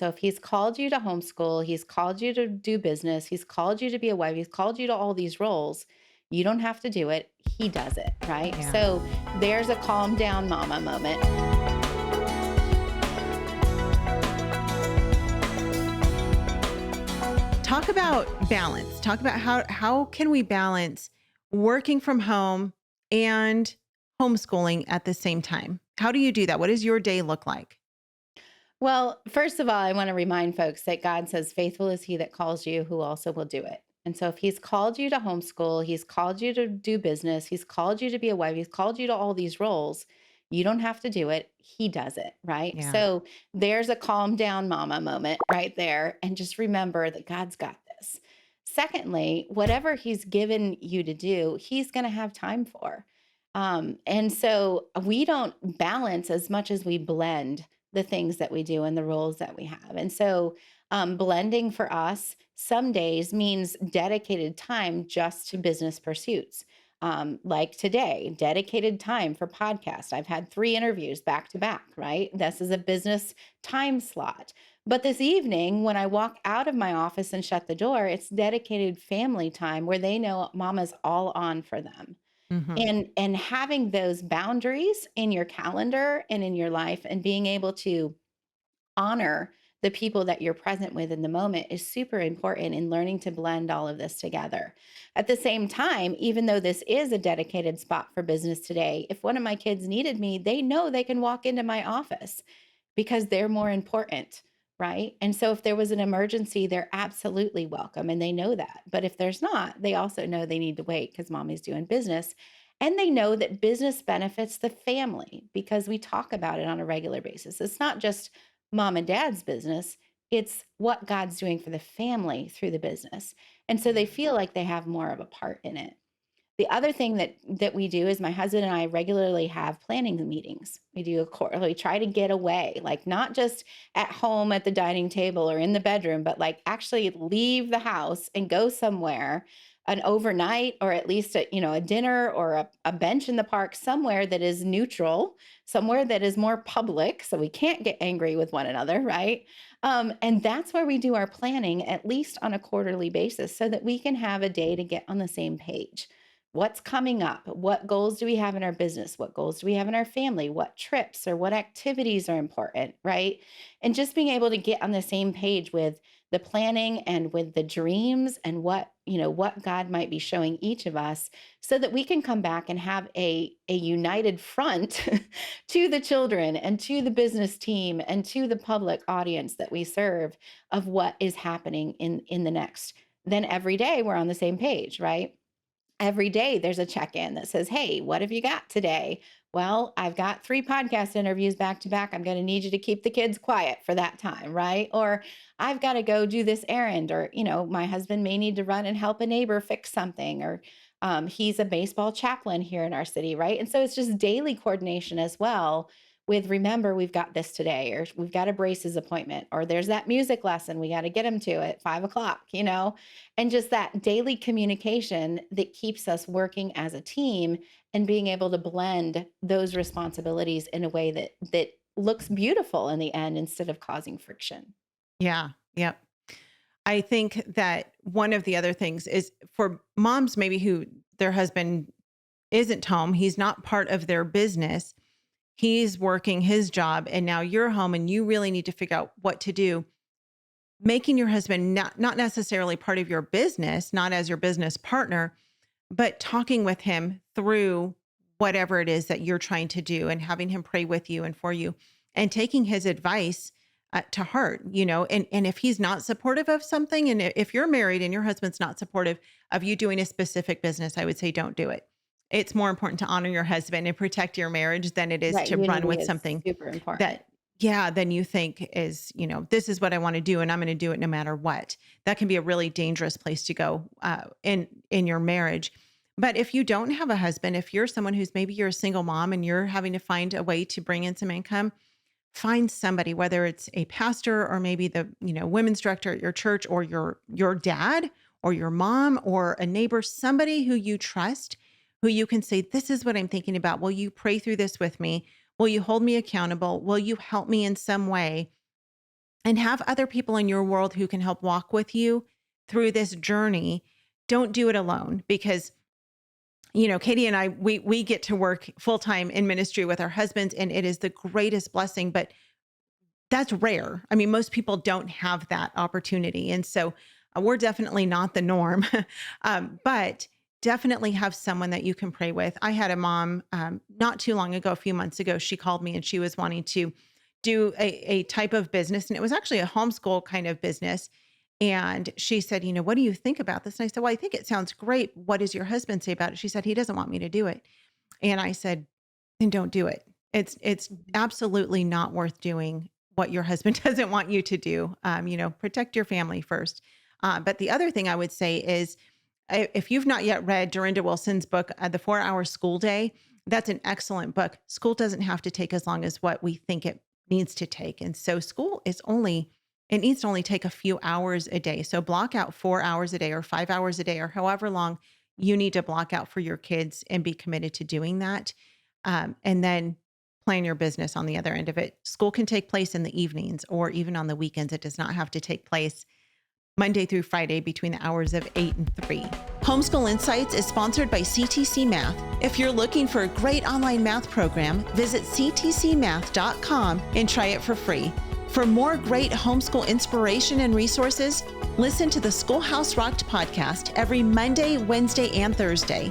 So if he's called you to homeschool, he's called you to do business, he's called you to be a wife, he's called you to all these roles, you don't have to do it. He does it, right? Yeah. So there's a calm down mama moment. Talk about balance. Talk about how can we balance working from home and homeschooling at the same time? How do you do that? What does your day look like? Well, first of all, I want to remind folks that God says, faithful is he that calls you, who also will do it. And so if he's called you to homeschool, he's called you to do business, he's called you to be a wife, he's called you to all these roles, you don't have to do it. He does it, right? Yeah. So there's a calm down mama moment right there. And just remember that God's got this. Secondly, whatever he's given you to do, he's going to have time for. And so we don't balance as much as we blend the things that we do and the roles that we have. And so, blending for us some days means dedicated time just to business pursuits. Like today, dedicated time for podcast. I've had 3 interviews back to back, right? This is a business time slot. But this evening, when I walk out of my office and shut the door, it's dedicated family time where they know mama's all on for them. Mhm. And having those boundaries in your calendar and in your life and being able to honor the people that you're present with in the moment is super important in learning to blend all of this together. At the same time, even though this is a dedicated spot for business today, if one of my kids needed me, they know they can walk into my office because they're more important, right? And so if there was an emergency, they're absolutely welcome and they know that. But if there's not, they also know they need to wait because mommy's doing business. And they know that business benefits the family because we talk about it on a regular basis. It's not just mom and dad's business, it's what God's doing for the family through the business. And so they Yeah. feel like they have more of a part in it. The other thing that we do is my husband and I regularly have planning meetings. We do we try to get away, like not just at home at the dining table or in the bedroom, but like actually leave the house and go somewhere an overnight or at least a dinner or a bench in the park somewhere that is neutral, somewhere that is more public so we can't get angry with one another, right? And that's where we do our planning at least on a quarterly basis so that we can have a day to get on the same page. What's coming up? What goals do we have in our business? What goals do we have in our family? What trips or what activities are important, right? And just being able to get on the same page with the planning and with the dreams and what God might be showing each of us so that we can come back and have a united front to the children and to the business team and to the public audience that we serve of what is happening in the next. Then every day we're on the same page, right? Every day there's a check-in that says, "Hey, what have you got today?" "Well, I've got 3 podcast interviews back to back. I'm gonna need you to keep the kids quiet for that time," right? Or, "I've gotta go do this errand," or, my husband may need to run and help a neighbor fix something, or, he's a baseball chaplain here in our city, right? And so it's just daily coordination as well with, "Remember, we've got this today," or, "We've got a braces appointment," or, "There's that music lesson we gotta get him to at 5 o'clock," and just that daily communication that keeps us working as a team and being able to blend those responsibilities in a way that looks beautiful in the end instead of causing friction. Yeah. Yep. I think that one of the other things is for moms maybe who their husband isn't home, he's not part of their business. He's working his job and now you're home and you really need to figure out what to do. Making your husband not necessarily part of your business, not as your business partner, but talking with him through whatever it is that you're trying to do and having him pray with you and for you and taking his advice to heart, and if he's not supportive of something, and if you're married and your husband's not supportive of you doing a specific business, I would say don't do it. It's more important to honor your husband and protect your marriage than it is Right. to run Unity with is something super important. that, yeah, then you think is, this is what I want to do and I'm going to do it no matter what. That can be a really dangerous place to go in your marriage. But if you don't have a husband, if you're someone who's maybe you're a single mom and you're having to find a way to bring in some income, find somebody, whether it's a pastor or maybe the, women's director at your church or your dad or your mom or a neighbor, somebody who you trust, who you can say, this is what I'm thinking about. Will you pray through this with me? Will you hold me accountable? Will you help me in some way? and have other people in your world who can help walk with you through this journey. Don't do it alone, because Katie and I, we get to work full-time in ministry with our husbands, and it is the greatest blessing, but that's rare. I mean, most people don't have that opportunity. And so we're definitely not the norm, but definitely have someone that you can pray with. I had a mom not too long ago, a few months ago, she called me and she was wanting to do a type of business. And it was actually a homeschool kind of business. And she said, what do you think about this? And I said, well, I think it sounds great. What does your husband say about it? She said, he doesn't want me to do it. And I said, then don't do it. It's absolutely not worth doing what your husband doesn't want you to do. Protect your family first. But the other thing I would say is, if you've not yet read Dorinda Wilson's book, The 4-Hour School Day, that's an excellent book. School doesn't have to take as long as what we think it needs to take. And so school it needs to only take a few hours a day. So block out 4 hours a day or 5 hours a day or however long you need to block out for your kids and be committed to doing that. And then plan your business on the other end of it. School can take place in the evenings or even on the weekends. It does not have to take place Monday through Friday between the hours of 8 and 3. Homeschool Insights is sponsored by CTC Math. If you're looking for a great online math program, visit ctcmath.com and try it for free. For more great homeschool inspiration and resources, listen to the Schoolhouse Rocked podcast every Monday, Wednesday, and Thursday.